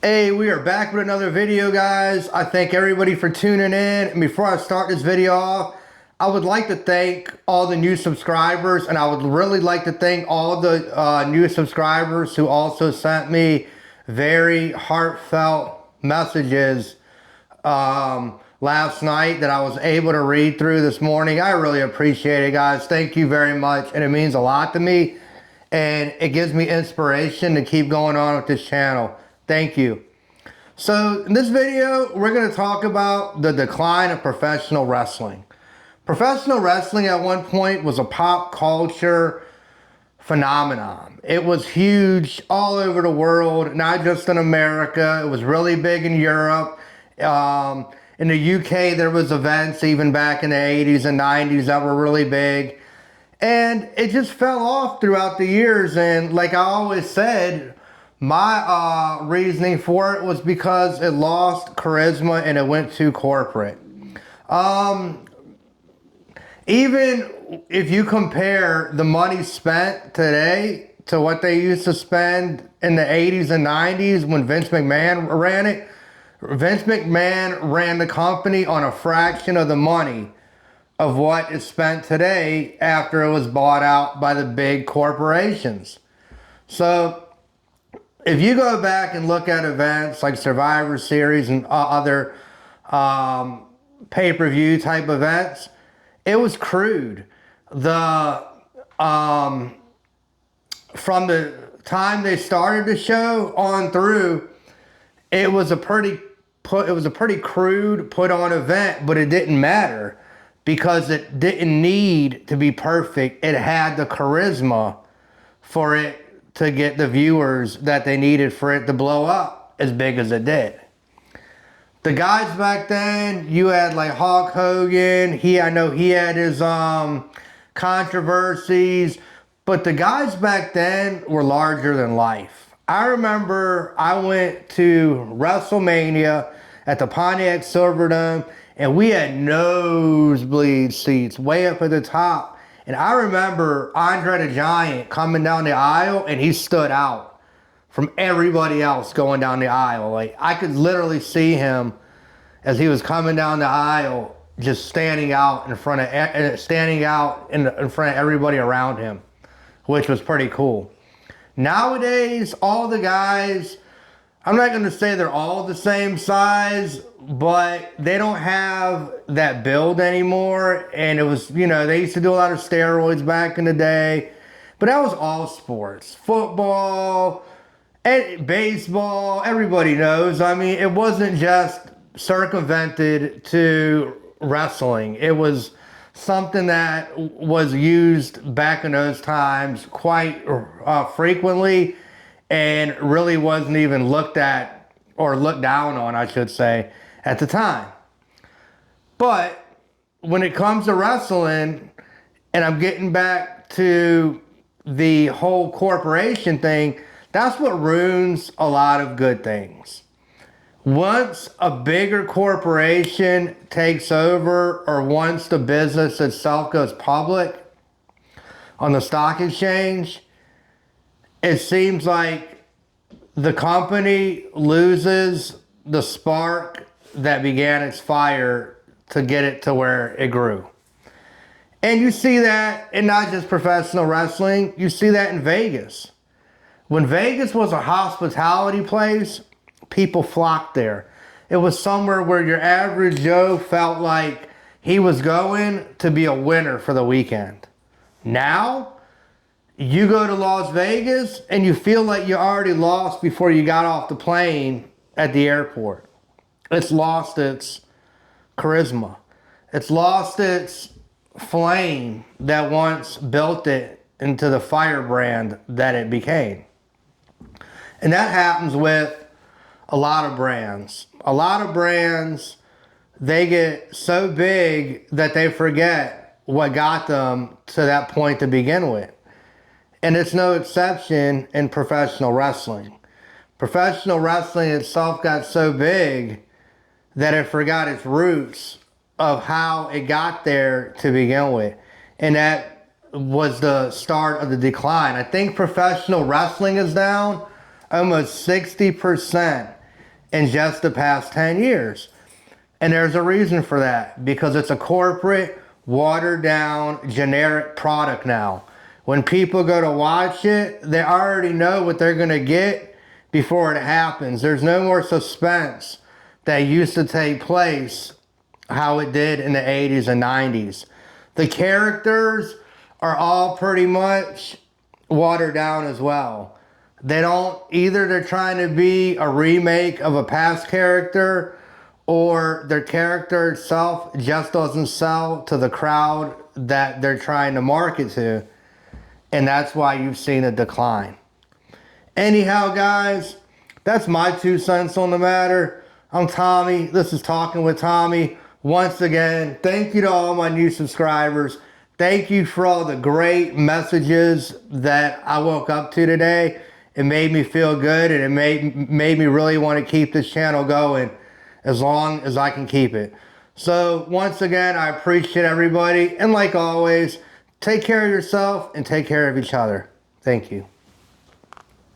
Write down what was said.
Hey, we are back with another video, guys. I thank everybody for tuning in. And before I start this video off, I would like to thank all the new subscribers, and I would really like to thank all the new subscribers who also sent me very heartfelt messages last night that I was able to read through this morning. I really appreciate it, guys. Thank you very much, and it means a lot to me, and it gives me inspiration to keep going on with this channel. Thank you. So in this video, we're going to talk about the decline of professional wrestling. Professional wrestling at one point was a pop culture phenomenon. It was huge all over the world, not just in America. It was really big in Europe. In the UK, there was events even back in the 80s and 90s that were really big. And it just fell off throughout the years. And like I always said, my reasoning for it was because it lost charisma and it went too corporate. Even if you compare the money spent today to what they used to spend in the 80s and 90s when Vince McMahon ran it, Vince McMahon ran the company on a fraction of the money of what is spent today after it was bought out by the big corporations. So if you go back and look at events like Survivor Series and other pay-per-view type events, it was crude. From the time they started the show on through, it was a pretty crude put on event, but it didn't matter because it didn't need to be perfect. It had the charisma for it to get the viewers that they needed for it to blow up as big as it did. The guys back then, you had like Hulk Hogan. I know he had his controversies, but the guys back then were larger than life. I remember I went to WrestleMania at the Pontiac Silverdome, and we had nosebleed seats way up at the top. And I remember Andre the Giant coming down the aisle, and he stood out from everybody else going down the aisle. Like, I could literally see him as he was coming down the aisle, just standing out in front of everybody around him, which was pretty cool. Nowadays, all the guys, I'm not going to say they're all the same size, but they don't have that build anymore. And it was, they used to do a lot of steroids back in the day, but that was all sports. Football, and baseball, everybody knows. I mean, it wasn't just circumvented to wrestling. It was something that was used back in those times quite frequently, and really wasn't even looked at or looked down on, I should say, at the time. But when it comes to wrestling, and I'm getting back to the whole corporation thing, that's what ruins a lot of good things. Once a bigger corporation takes over, or once the business itself goes public on the stock exchange, it seems like the company loses the spark that began its fire to get it to where it grew. And you see that in not just professional wrestling, you see that in Vegas. When Vegas was a hospitality place, people flocked there. It was somewhere where your average Joe felt like he was going to be a winner for the weekend. Now, you go to Las Vegas and you feel like you already lost before you got off the plane at the airport. It's lost its charisma. It's lost its flame that once built it into the firebrand that it became. And that happens with a lot of brands. A lot of brands, they get so big that they forget what got them to that point to begin with. And it's no exception in professional wrestling. Professional wrestling itself got so big that it forgot its roots of how it got there to begin with. And that was the start of the decline. I think professional wrestling is down almost 60% in just the past 10 years. And there's a reason for that, because it's a corporate, watered down, generic product now. When people go to watch it, they already know what they're going to get before it happens. There's no more suspense that used to take place how it did in the 80s and 90s. The characters are all pretty much watered down as well. They don't, either they're trying to be a remake of a past character, or their character itself just doesn't sell to the crowd that they're trying to market to. And that's why you've seen a decline. Anyhow, guys, that's my 2 cents on the matter. I'm Tommy. This is Talking with Tommy. Once again, thank you to all my new subscribers. Thank you for all the great messages that I woke up to today. It made me feel good, and it made me really want to keep this channel going as long as I can keep it. So once again, I appreciate everybody. And like always, take care of yourself and take care of each other. Thank you.